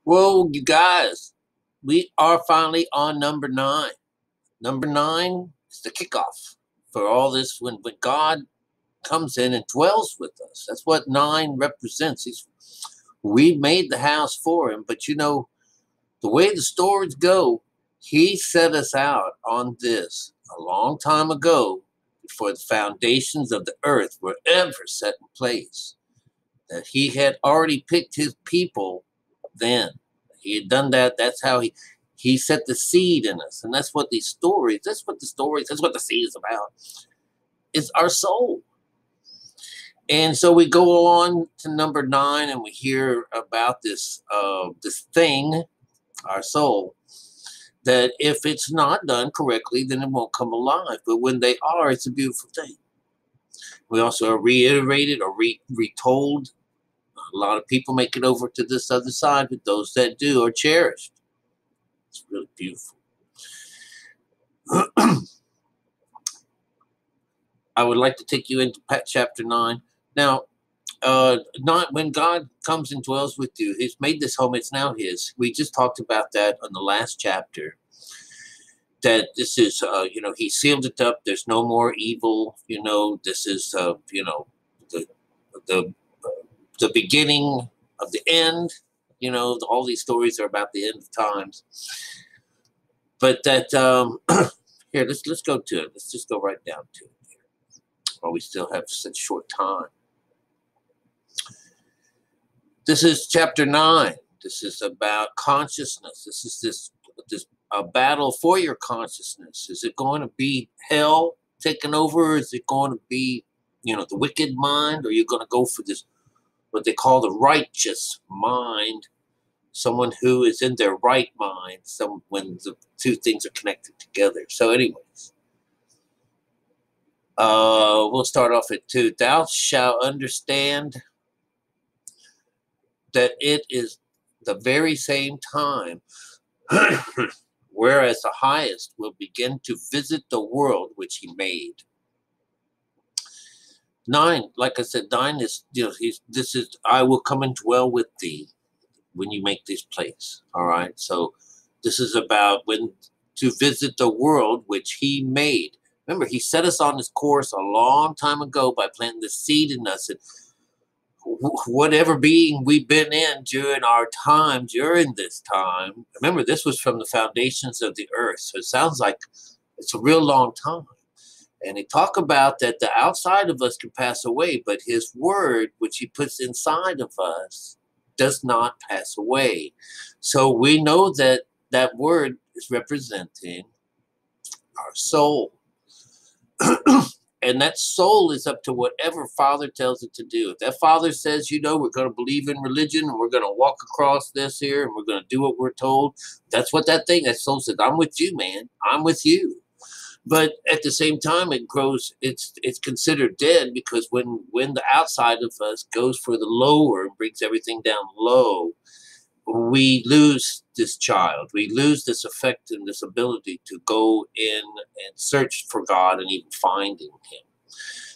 Well, you guys, we are finally on number 9. Number 9 is the kickoff for all this when God comes in and dwells with us. That's what 9 represents. We made the house for him, but the way the stories go, he set us out on this a long time ago before the foundations of the earth were ever set in place. That he had already picked his people then. He had done that. That's how he set the seed in us. And that's what the seed is about. It's our soul. And so we go on to number 9 and we hear about this thing, our soul, that if it's not done correctly, then it won't come alive. But when they are, it's a beautiful thing. We also are reiterated or retold. A lot of people make it over to this other side, but those that do are cherished. It's really beautiful. I would like to take you into chapter 9. Now, not when God comes and dwells with you, he's made this home, it's now his. We just talked about that on the last chapter. That this is, he sealed it up. There's no more evil. This is, the beginning of the end. All these stories are about the end of times. But that, here, let's go to it. Let's just go right down to it here, while we still have such short time. This is chapter 9. This is about consciousness. This is this battle for your consciousness. Is it going to be hell taking over? Or is it going to be, the wicked mind? Or are you going to go for this, what they call the righteous mind? Someone who is in their right mind, when the two things are connected together. So anyways, we'll start off at 2. Thou shalt understand that it is the very same time whereas the highest will begin to visit the world which he made. 9, like I said, 9 is, this is, I will come and dwell with thee when you make this place. All right. So this is about when to visit the world which he made. Remember, he set us on this course a long time ago by planting the seed in us. And whatever being we've been in during our time, during this time, remember, this was from the foundations of the earth. So it sounds like it's a real long time. And they talk about that the outside of us can pass away, but his word, which he puts inside of us, does not pass away. So we know that that word is representing our soul. And that soul is up to whatever Father tells it to do. If that Father says, we're going to believe in religion and we're going to walk across this here and we're going to do what we're told, that's what that soul says. I'm with you, man. I'm with you. But at the same time, it grows. It's considered dead because when the outside of us goes for the lower and brings everything down low, we lose this child. We lose this effect and this ability to go in and search for God and even finding him.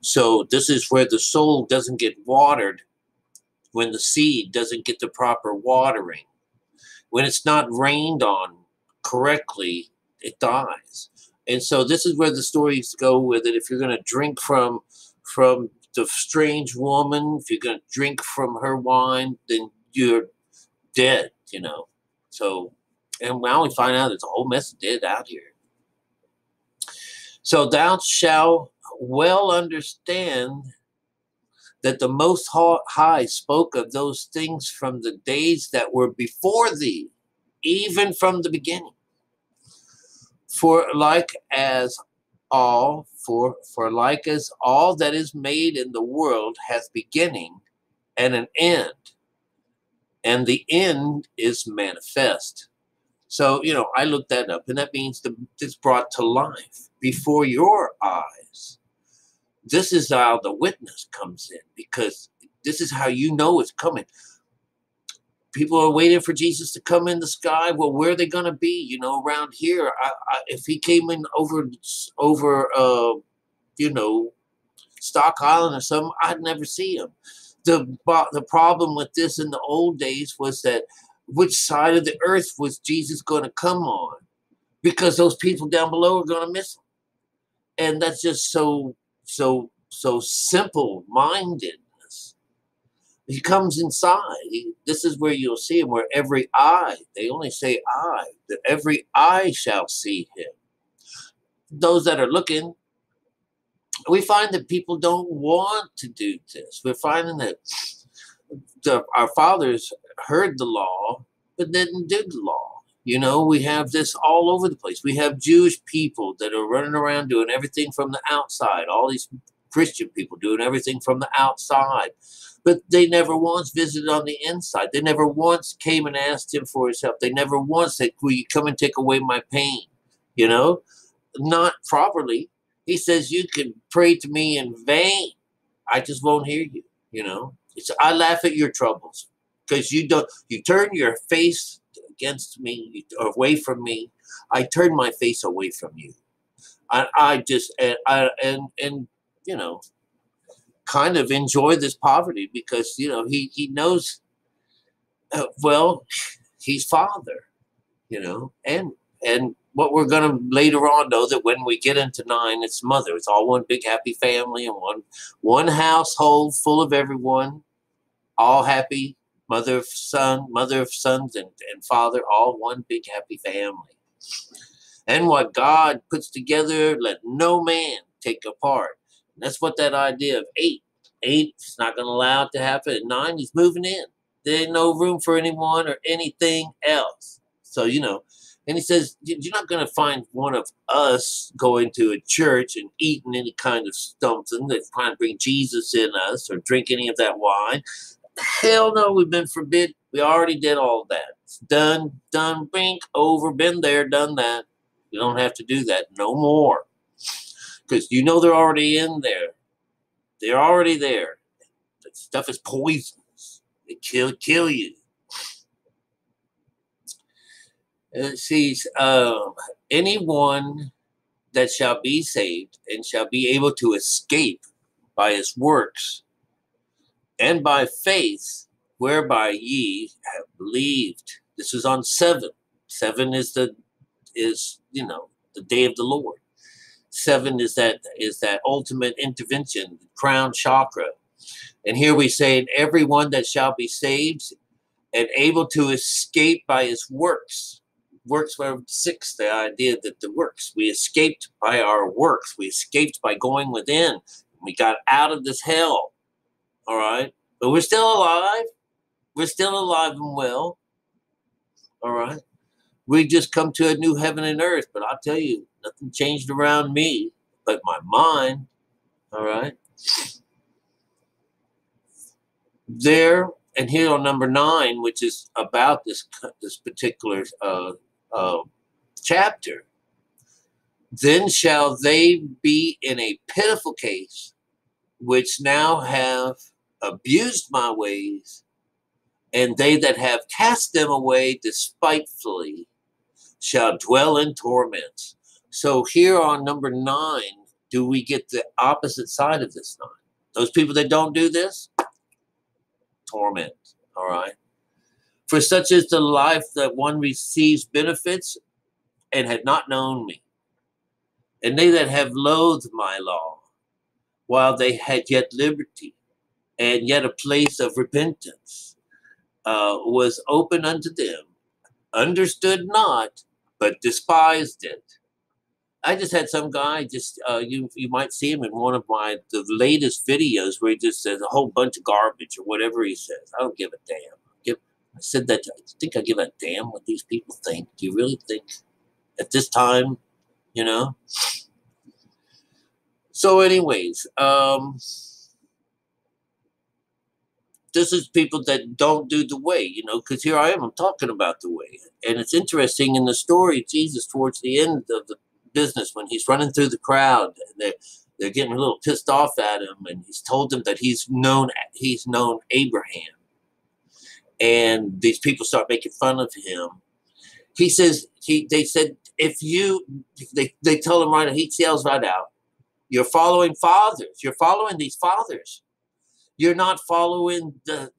So this is where the soul doesn't get watered, when the seed doesn't get the proper watering. When it's not rained on correctly, it dies. And so this is where the stories go with it. If you're going to drink from the strange woman, if you're going to drink from her wine, then you're dead, So, and now we find out there's a whole mess of dead out here. So thou shalt well understand that the Most High spoke of those things from the days that were before thee, even from the beginning. For like as all that is made in the world has beginning and an end, and the end is manifest. So, I looked that up, and that means it's brought to life before your eyes. This is how the witness comes in, because this is how it's coming. People are waiting for Jesus to come in the sky. Well, where are they going to be? Around here. If he came in over Stock Island or something, I'd never see him. The problem with this in the old days was that which side of the earth was Jesus going to come on, because those people down below are going to miss him. And that's just so simple mindedness. He comes inside. This is where you'll see him, where every eye, they only say eye, that every eye shall see him. Those that are looking, we find that people don't want to do this. We're finding that our fathers heard the law, but didn't do the law. You know, we have this all over the place. We have Jewish people that are running around doing everything from the outside. All these Christian people doing everything from the outside. But they never once visited on the inside. They never once came and asked him for his help. They never once said, will you come and take away my pain? You know, not properly. He says, you can pray to me in vain. I just won't hear you. You know, I laugh at your troubles because you turn your face against me, away from me. I turn my face away from you. I just, you know, kind of enjoy this poverty because, you know, he knows, well, he's Father, you know, and what we're going to later on know that when we get into 9, it's Mother. It's all one big happy family and one household full of everyone, all happy. Mother of sons and father, all one big happy family. And what God puts together, let no man take apart. And that's what that idea of 8 is not going to allow it to happen. At 9, he's moving in. There ain't no room for anyone or anything else. So, you know, and he says, you're not going to find one of us going to a church and eating any kind of something that's trying to bring Jesus in us or drink any of that wine. Hell no, we've been forbid. We already did all of that. It's done, blink, over, been there, done that. You don't have to do that no more. Because you know they're already in there. They're already there. That stuff is poisonous. It kill you. And it says, anyone that shall be saved and shall be able to escape by his works and by faith, whereby ye have believed. This is on 7. 7 is you know, the day of the Lord. 7 is that ultimate intervention, the crown chakra. And here we say, and everyone that shall be saved and able to escape by his works. Works were 6, the idea that the works. We escaped by our works. We escaped by going within. We got out of this hell. All right. But we're still alive. We're still alive and well. All right. We just come to a new heaven and earth. But I'll tell you, nothing changed around me but my mind. All right. There, and here on number 9, which is about this particular chapter. Then shall they be in a pitiful case, which now have abused my ways, and they that have cast them away despitefully shall dwell in torments. So here on number 9, do we get the opposite side of this 9? Those people that don't do this, torment, all right? For such is the life that one receives benefits and had not known me. And they that have loathed my law, while they had yet liberty, and yet a place of repentance was open unto them, understood not, but despised it. I just had some guy, you might see him in one of the latest videos where he just says a whole bunch of garbage or whatever he says. I don't give a damn. I said that, I think I give a damn what these people think. Do you really think at this time, you know? So anyways, this is people that don't do the way, you know, because here I am, I'm talking about the way. And it's interesting in the story, Jesus, towards the end of the business, when he's running through the crowd, and they're getting a little pissed off at him, and he's told them that he's known Abraham. And these people start making fun of him. He says, they said, they tell him right, he yells right out, you're following fathers. You're following these fathers. You're not following the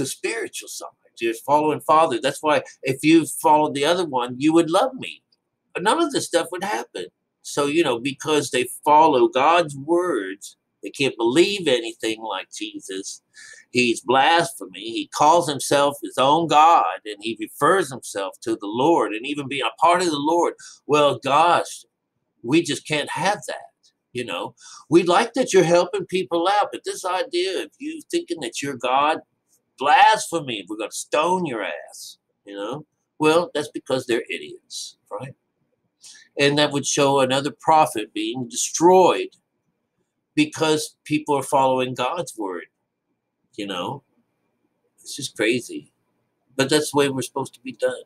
spiritual side. You're following Father. That's why if you followed the other one, you would love me. None of this stuff would happen. So, because they follow God's words, they can't believe anything like Jesus. He's blasphemy. He calls himself his own God, and he refers himself to the Lord, and even being a part of the Lord. Well, gosh, we just can't have that. We like that you're helping people out, but this idea of you thinking that you're God, blasphemy, we're going to stone your ass. Well, that's because they're idiots, right? And that would show another prophet being destroyed because people are following God's word. It's just crazy. But that's the way we're supposed to be done.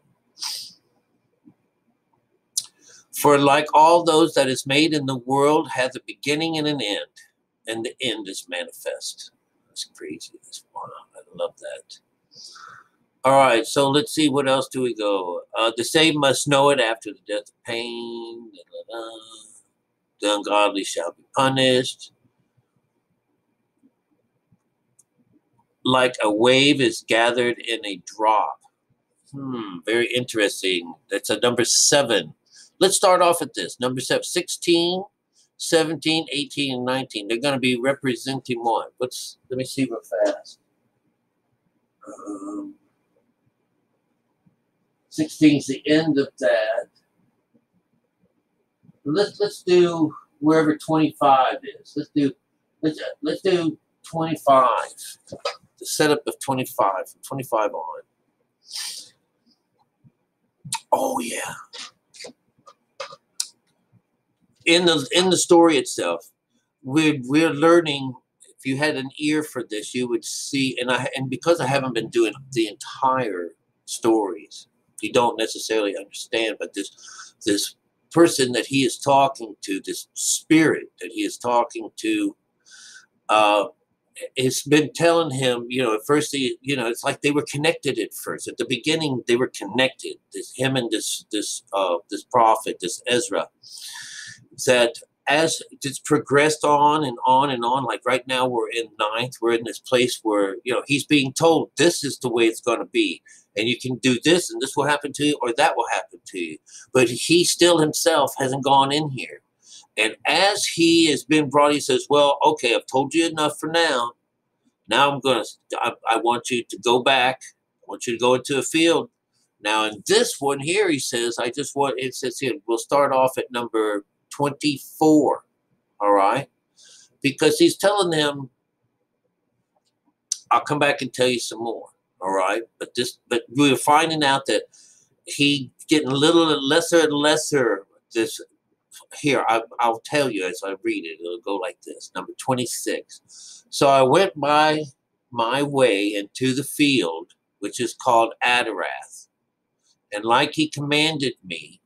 For like all those that is made in the world hath a beginning and an end, and the end is manifest. That's crazy. Wow, I love that. All right, so let's see, what else do we go? The saved must know it after the death of pain. The ungodly shall be punished. Like a wave is gathered in a drop. Very interesting. That's a number 7. Let's start off at this. Number 7, 16, 17, 18, and 19. They're going to be representing what? Let me see real fast. 16 is the end of that. Let's do wherever 25 is. Let's do 25. The setup of 25, from 25 on. Oh yeah. In the story itself, we're learning. If you had an ear for this, you would see. And because I haven't been doing the entire stories, you don't necessarily understand. But this person that he is talking to, this spirit that he is talking to, it's been telling him, at first, it's like they were connected at first. At the beginning, they were connected. Him and this prophet, this Ezra, that as it's progressed on and on and on, like right now we're in 9th, we're in this place where, he's being told this is the way it's going to be. And you can do this and this will happen to you or that will happen to you. But he still himself hasn't gone in here. And as he has been brought, he says, well, okay, I've told you enough for now. Now I want you to go back. I want you to go into a field. Now in this one here, he says, it says here, we'll start off at number 24. All right. Because he's telling them, I'll come back and tell you some more. All right. But we're finding out that he getting a little lesser and lesser. Here, I'll tell you as I read it. It'll go like this. Number 26. So I went by my way into the field, which is called Adarath. And like he commanded me,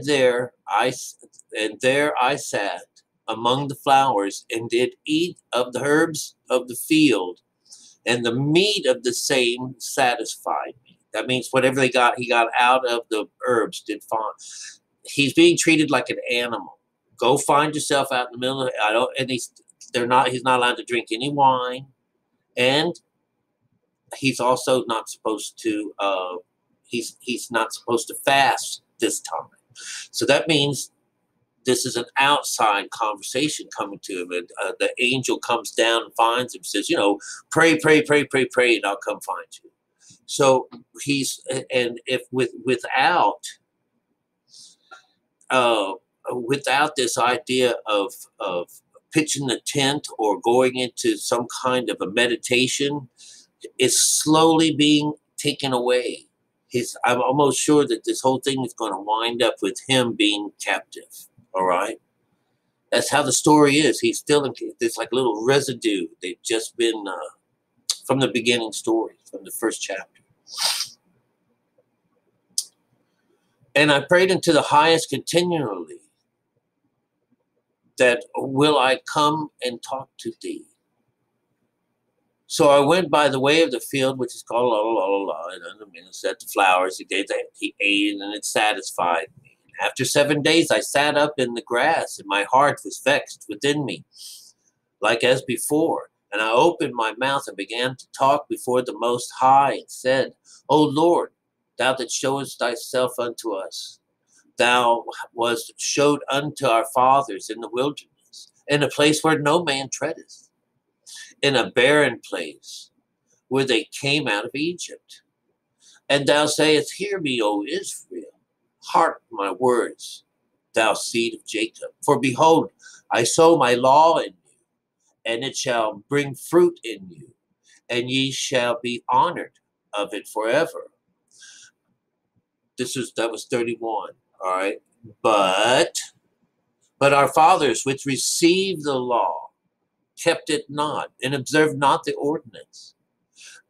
there I sat among the flowers and did eat of the herbs of the field, and the meat of the same satisfied me. That means whatever he got out of the herbs did fine. He's being treated like an animal. Go find yourself out in the middle of he's not allowed to drink any wine, and he's also not supposed to he's not supposed to fast this time. So that means this is an outside conversation coming to him. And the angel comes down and finds him, says, pray, pray, pray, pray, pray, and I'll come find you. So without this idea of pitching the tent or going into some kind of a meditation, it's slowly being taken away. I'm almost sure that this whole thing is going to wind up with him being captive. All right. That's how the story is. He's still in, there's like a little residue. They've just been from the beginning story, from the first chapter. And I prayed unto the highest continually, that will I come and talk to thee. So I went by the way of the field, which is called and I said the flowers. He ate and it satisfied me. After 7 days, I sat up in the grass, and my heart was vexed within me, like as before. And I opened my mouth and began to talk before the Most High, and said, O Lord, thou that showest thyself unto us, thou was showed unto our fathers in the wilderness, in a place where no man treadeth, in a barren place, where they came out of Egypt. And thou sayest, Hear me, O Israel, hearken my words, thou seed of Jacob. For behold, I sow my law in you, and it shall bring fruit in you, and ye shall be honored of it forever. That was 31. All right. But our fathers which received the law kept it not, and observed not the ordinance.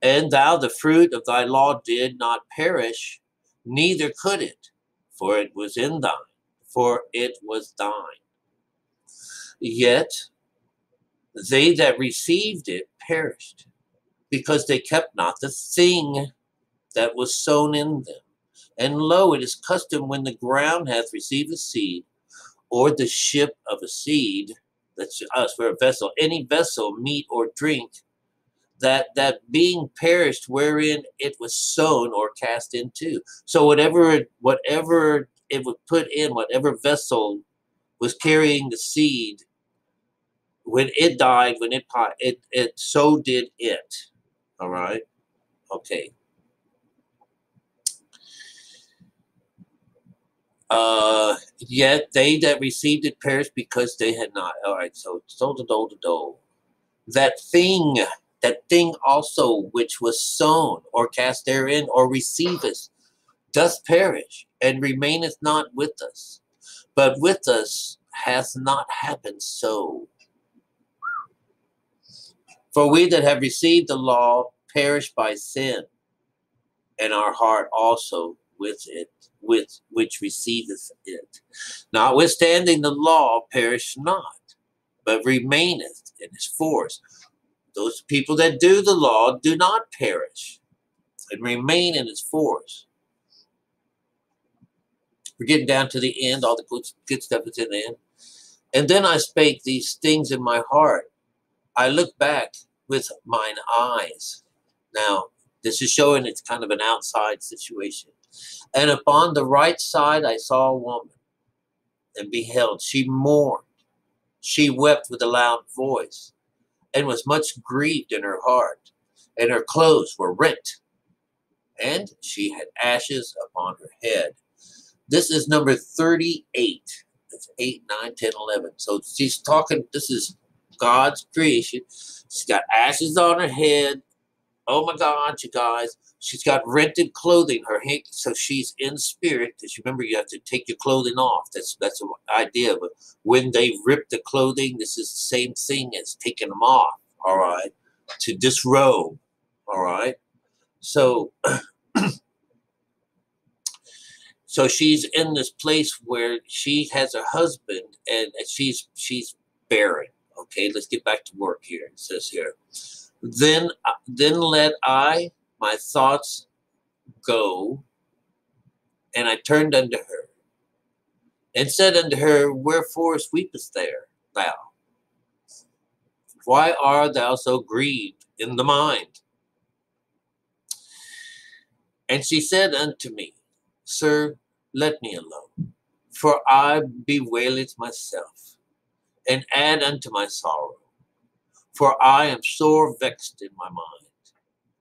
And thou, the fruit of thy law, did not perish, neither could it, for it was in thine, for it was thine. Yet they that received it perished, because they kept not the thing that was sown in them. And lo, it is custom when the ground hath received a seed, or the ship of a seed, that's us, for a vessel, any vessel, meat or drink, that being perished wherein it was sown or cast into. So whatever it was put in, whatever vessel was carrying the seed, when it died, when it so did it. All right. Okay. Yet they that received it perished, because they had not. All right. So the dole. That thing also which was sown or cast therein or receiveth doth perish, and remaineth not with us. But with us hath not happened so. For we that have received the law perish by sin, and our heart also with it, which receiveth it. Notwithstanding the law perish not, but remaineth in its force. Those people that do the law do not perish and remain in its force. We're getting down to the end. All the good stuff is in the end. And then I spake these things in my heart. I looked back with mine eyes. Now, this is showing it's kind of an outside situation. And upon the right side I saw a woman, and beheld, she mourned. She wept with a loud voice, and was much grieved in her heart, and her clothes were rent, and she had ashes upon her head. This is number 38. That's 8, 9, 10, 11. So she's talking, this is God's creation. She's got ashes on her head. Oh my God, you guys. She's got rented clothing. So she's in spirit. Because remember, you have to take your clothing off. That's the idea. But when they rip the clothing, this is the same thing as taking them off. All right. To disrobe. All right. So, so she's in this place where she has a husband, and she's barren. Okay, let's get back to work here. It says here, then let I my thoughts go, and I turned unto her, and said unto her, Wherefore weepest thou? Why art thou so grieved in the mind? And she said unto me, Sir, let me alone, for I bewaileth myself, and add unto my sorrow. For I am sore vexed in my mind,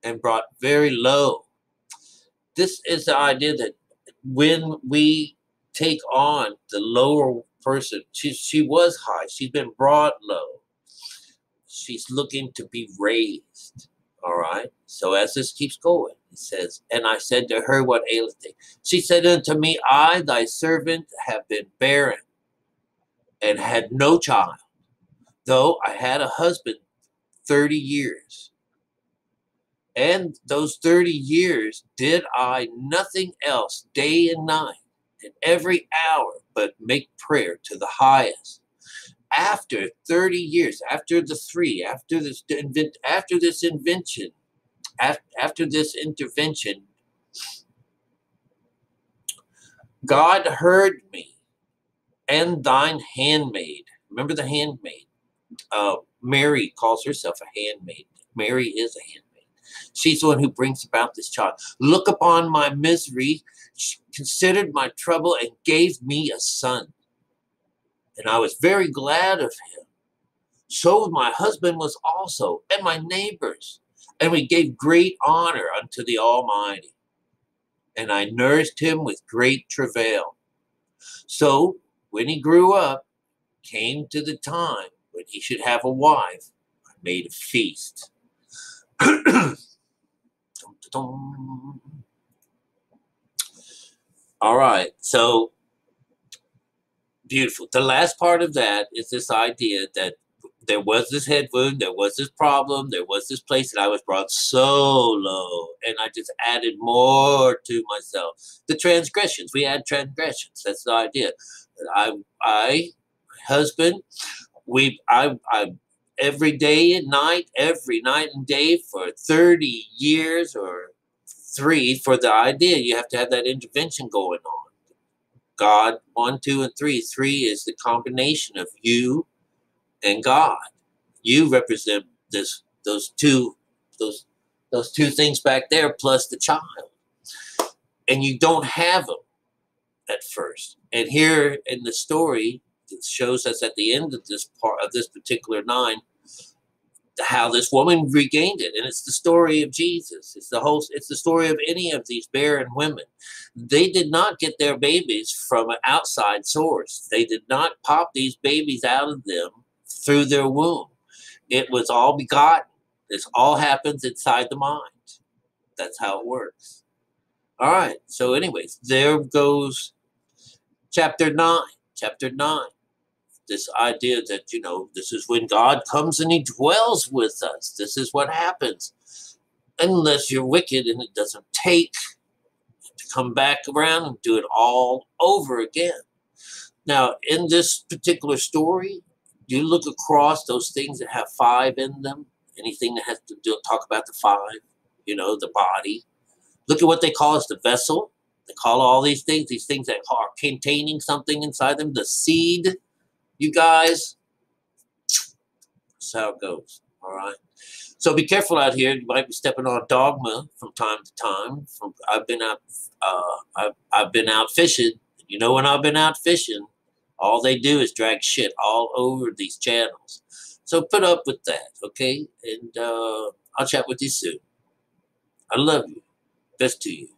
and brought very low. This is the idea that when we take on the lower person, she was high. She's been brought low. She's looking to be raised. All right. So as this keeps going, it says, and I said to her, What aileth thee? She said unto me, I, thy servant, have been barren, and had no child, though I had a husband 30 years. And those 30 years did I nothing else day and night, and every hour, but make prayer to the highest. After 30 years, after the three, after this intervention, God heard me, and thine handmaid. Remember the handmaid. Mary calls herself a handmaid. Mary is a handmaid. She's the one who brings about this child. Look upon my misery, she considered my trouble, and gave me a son. And I was very glad of him. So my husband was also, and my neighbors. And we gave great honor unto the Almighty. And I nourished him with great travail. So when he grew up, came to the time when he should have a wife, I made a feast. All right, so beautiful. The last part of that is this idea that there was this head wound, there was this problem, there was this place that I was brought so low, and I just added more to myself. The transgressions, we add transgressions. That's the idea. My husband, I every day and night, every night and day for 30 years or 3 for the idea. You have to have that intervention going on. God, 1, 2, and 3. 3 is the combination of you and God. You represent those two things back there plus the child. And you don't have them at first. And here in the story, it shows us at the end of this part of this particular 9 how this woman regained it. And it's the story of Jesus. It's the story of any of these barren women. They did not get their babies from an outside source. They did not pop these babies out of them through their womb. It was all begotten. This all happens inside the mind. That's how it works. All right. So anyways, there goes chapter 9. Chapter 9. This idea that, this is when God comes and he dwells with us. This is what happens. Unless you're wicked and it doesn't take to come back around and do it all over again. Now, in this particular story, you look across those things that have 5 in them, anything that has to talk about the 5, the body. Look at what they call as the vessel. They call all these things that are containing something inside them, the seed. You guys, that's how it goes. All right. So be careful out here. You might be stepping on dogma from time to time. I've been out fishing. When I've been out fishing, all they do is drag shit all over these channels. So put up with that, okay? And I'll chat with you soon. I love you. Best to you.